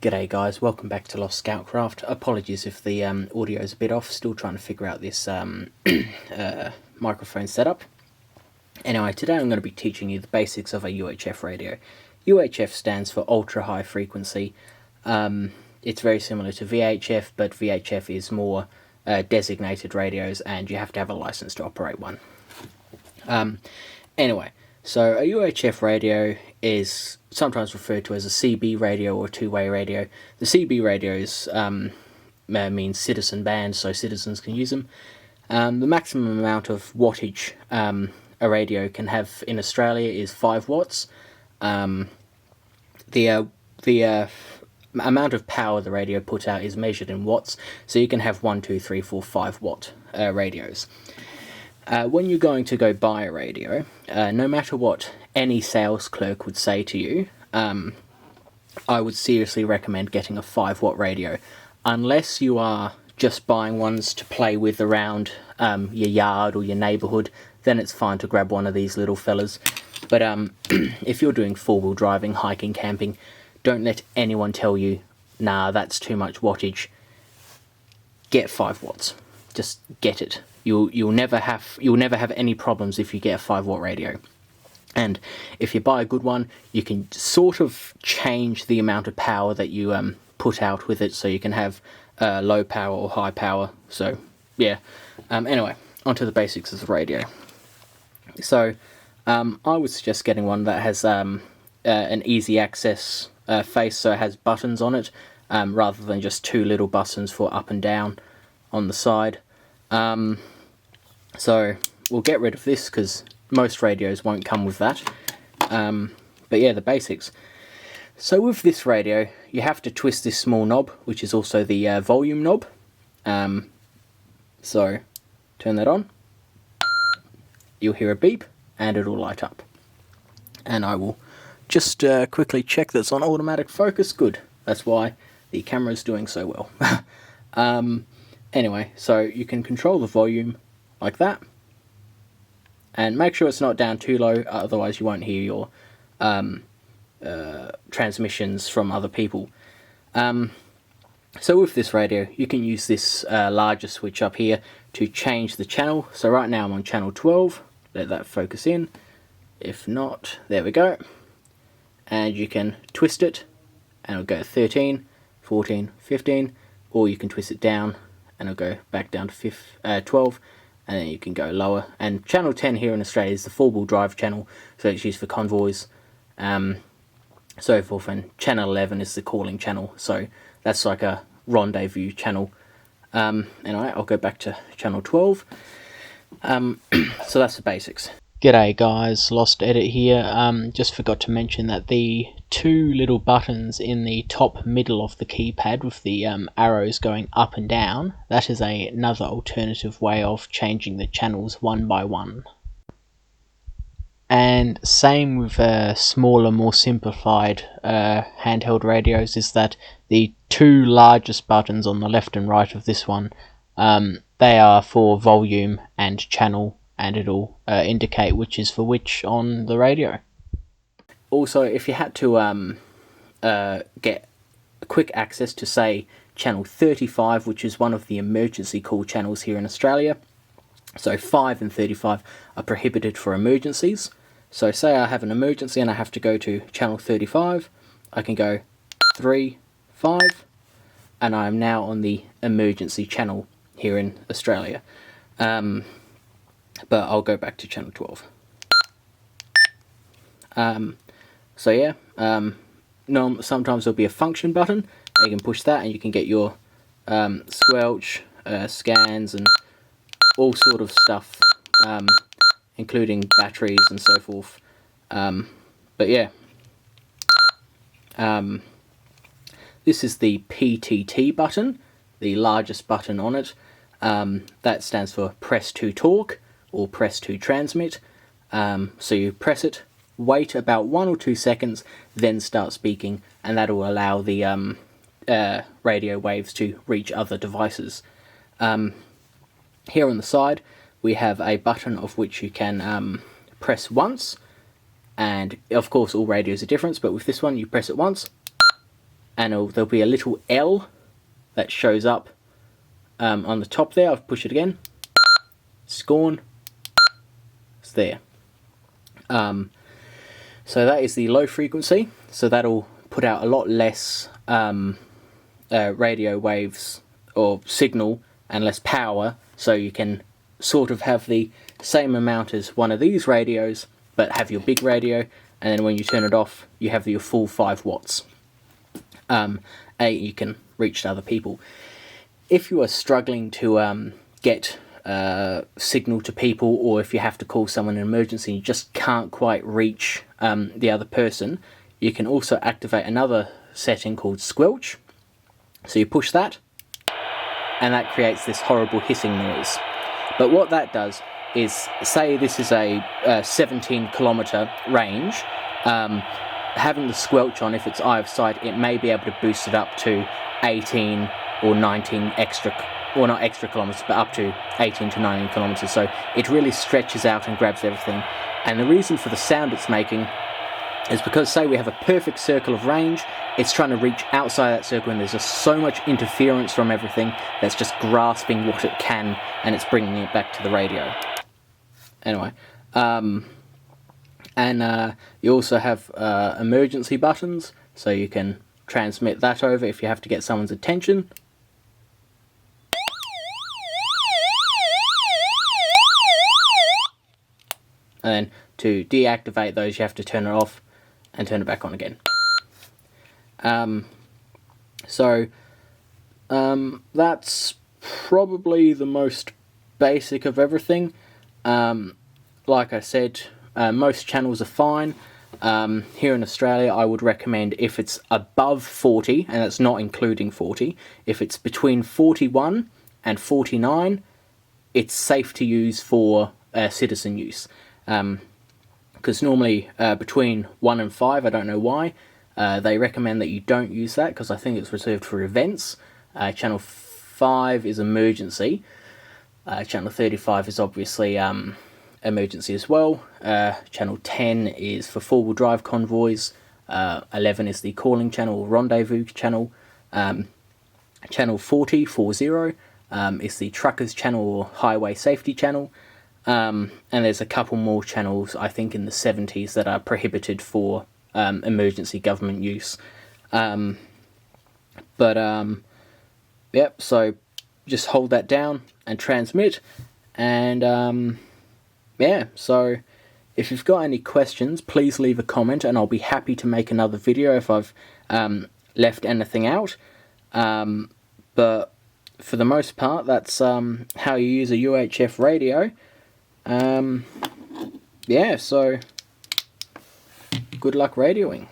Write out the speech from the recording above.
G'day guys, welcome back to Lost Scoutcraft. Apologies if the audio is a bit off, still trying to figure out this microphone setup. Anyway, today I'm going to be teaching you the basics of a UHF radio. UHF stands for ultra high frequency. It's very similar to VHF, but VHF is more designated radios and you have to have a license to operate one. Anyway, so a UHF radio is sometimes referred to as a CB radio or two-way radio. The CB radios means citizen band, so citizens can use them. The maximum amount of wattage a radio can have in Australia is 5 watts. The amount of power the radio puts out is measured in watts, so you can have 1, 2, 3, 4, 5 watt radios. When you're going to go buy a radio, no matter what any sales clerk would say to you, I would seriously recommend getting a 5 watt radio, unless you are just buying ones to play with around your yard or your neighbourhood. Then it's fine to grab one of these little fellas. But if you're doing four-wheel driving, hiking, camping, don't let anyone tell you, nah, that's too much wattage. Get 5 watts. Just get it. You'll never have any problems if you get a 5 watt radio. And if you buy a good one, you can sort of change the amount of power that you put out with it, so you can have low power or high power. So yeah. Anyway, onto the basics of the radio. So I would suggest getting one that has an easy access face, so it has buttons on it, rather than just 2 little buttons for up and down on the side. So we'll get rid of this because most radios won't come with that. But yeah, the basics. So with this radio, you have to twist this small knob, which is also the volume knob. So turn that on. You'll hear a beep and it'll light up. And I will just quickly check that's on automatic focus. Good. That's why the camera's doing so well. Anyway, so you can control the volume like that. And make sure it's not down too low, otherwise you won't hear your transmissions from other people. So with this radio, you can use this larger switch up here to change the channel. So right now I'm on channel 12. Let that focus in. If not, there we go. And you can twist it, and it'll go 13, 14, 15, or you can twist it down, and it'll go back down to 12, and then you can go lower. And channel 10 here in Australia is the 4-wheel drive channel, so it's used for convoys, so forth. And channel 11 is the calling channel, so that's like a rendezvous channel. Anyway, I'll go back to channel 12. So that's the basics. G'day guys, Lost Edit here. Just forgot to mention that the 2 little buttons in the top middle of the keypad with the arrows going up and down, that is another alternative way of changing the channels one by one. And same with smaller, more simplified handheld radios, is that the 2 largest buttons on the left and right of this one, they are for volume and channel, and it'll indicate which is for which on the radio. Also, if you had to get quick access to, say, channel 35, which is one of the emergency call channels here in Australia, so 5 and 35 are prohibited for emergencies. So say I have an emergency and I have to go to channel 35, I can go 3, 5, and I am now on the emergency channel here in Australia. But I'll go back to channel 12. So yeah, sometimes there'll be a function button, and you can push that and you can get your squelch, scans, and all sort of stuff, including batteries and so forth. But yeah, this is the PTT button, the largest button on it. That stands for press to talk or press to transmit. So you press it, wait about 1 or 2 seconds, then start speaking, and that will allow the radio waves to reach other devices. Here on the side we have a button of which you can press once, and of course all radios are different, but with this one you press it once and there'll be a little L that shows up on the top there. I'll push it again. Scorn. It's there. So that is the low frequency. So that'll put out a lot less radio waves or signal and less power. So you can sort of have the same amount as one of these radios, but have your big radio, and then when you turn it off, you have your full 5 watts. You can reach to other people. If you are struggling to get signal to people, or if you have to call someone in an emergency and you just can't quite reach the other person, you can also activate another setting called squelch. So you push that, and that creates this horrible hissing noise. But what that does is, say this is a 17 kilometer range, having the squelch on, if it's eye of sight, it may be able to boost it up to 18 or 19 extra, well, not extra kilometers, but up to 18 to 19 kilometers. So it really stretches out and grabs everything. And the reason for the sound it's making is because, say we have a perfect circle of range, it's trying to reach outside that circle, and there's just so much interference from everything that's just grasping what it can, and it's bringing it back to the radio. Anyway, you also have emergency buttons, so you can transmit that over if you have to get someone's attention. And then to deactivate those, you have to turn it off and turn it back on again. That's probably the most basic of everything. Like I said, most channels are fine. Here in Australia, I would recommend, if it's above 40, and that's not including 40, if it's between 41 and 49, it's safe to use for citizen use. Because normally between 1 and 5, I don't know why, they recommend that you don't use that, because I think it's reserved for events. Channel 5 is emergency. Channel 35 is obviously emergency as well. Channel 10 is for four-wheel drive convoys. 11 is the calling channel, rendezvous channel. Channel 40 is the truckers channel or highway safety channel. And there's a couple more channels, I think, in the 70s that are prohibited for emergency government use. Yep, so just hold that down and transmit. And yeah, so if you've got any questions, please leave a comment, and I'll be happy to make another video if I've left anything out. But for the most part, that's how you use a UHF radio. Yeah, so good luck radioing.